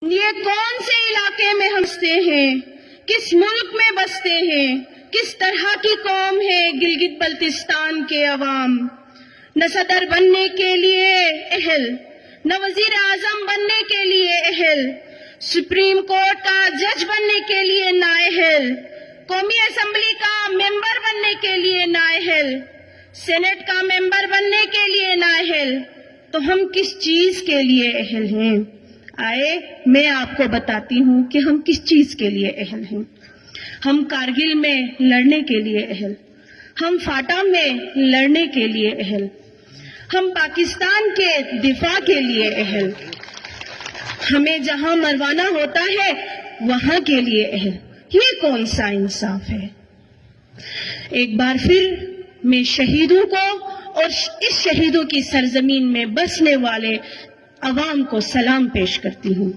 یہ کون سے علاقے میں ہنستے ہیں، کس ملک میں بستے ہیں، کس طرح کی قوم ہے گلگت بلتستان کے عوام؟ نہ صدر بننے کے لیے اہل، نہ وزیر اعظم بننے کے لیے اہل، سپریم کورٹ کا جج بننے کے لیے نااہل، قومی اسمبلی کا ممبر بننے کے لیے نااہل، سینٹ کا ممبر بننے کے لیے نااہل، تو ہم کس چیز کے لیے اہل ہیں؟ آئے میں آپ کو بتاتی ہوں کہ ہم کس چیز کے لیے اہل ہیں۔ ہم کارگل میں لڑنے کے لیے اہل، ہم فاٹا میں لڑنے کے لیے اہل، ہم پاکستان کے دفاع کے لیے اہل، ہمیں جہاں مروانا ہوتا ہے وہاں کے لیے اہل۔ یہ کون سا انصاف ہے؟ ایک بار پھر میں شہیدوں کو اور اس شہیدوں کی سرزمین میں بسنے والے عوام کو سلام پیش کرتی ہوں۔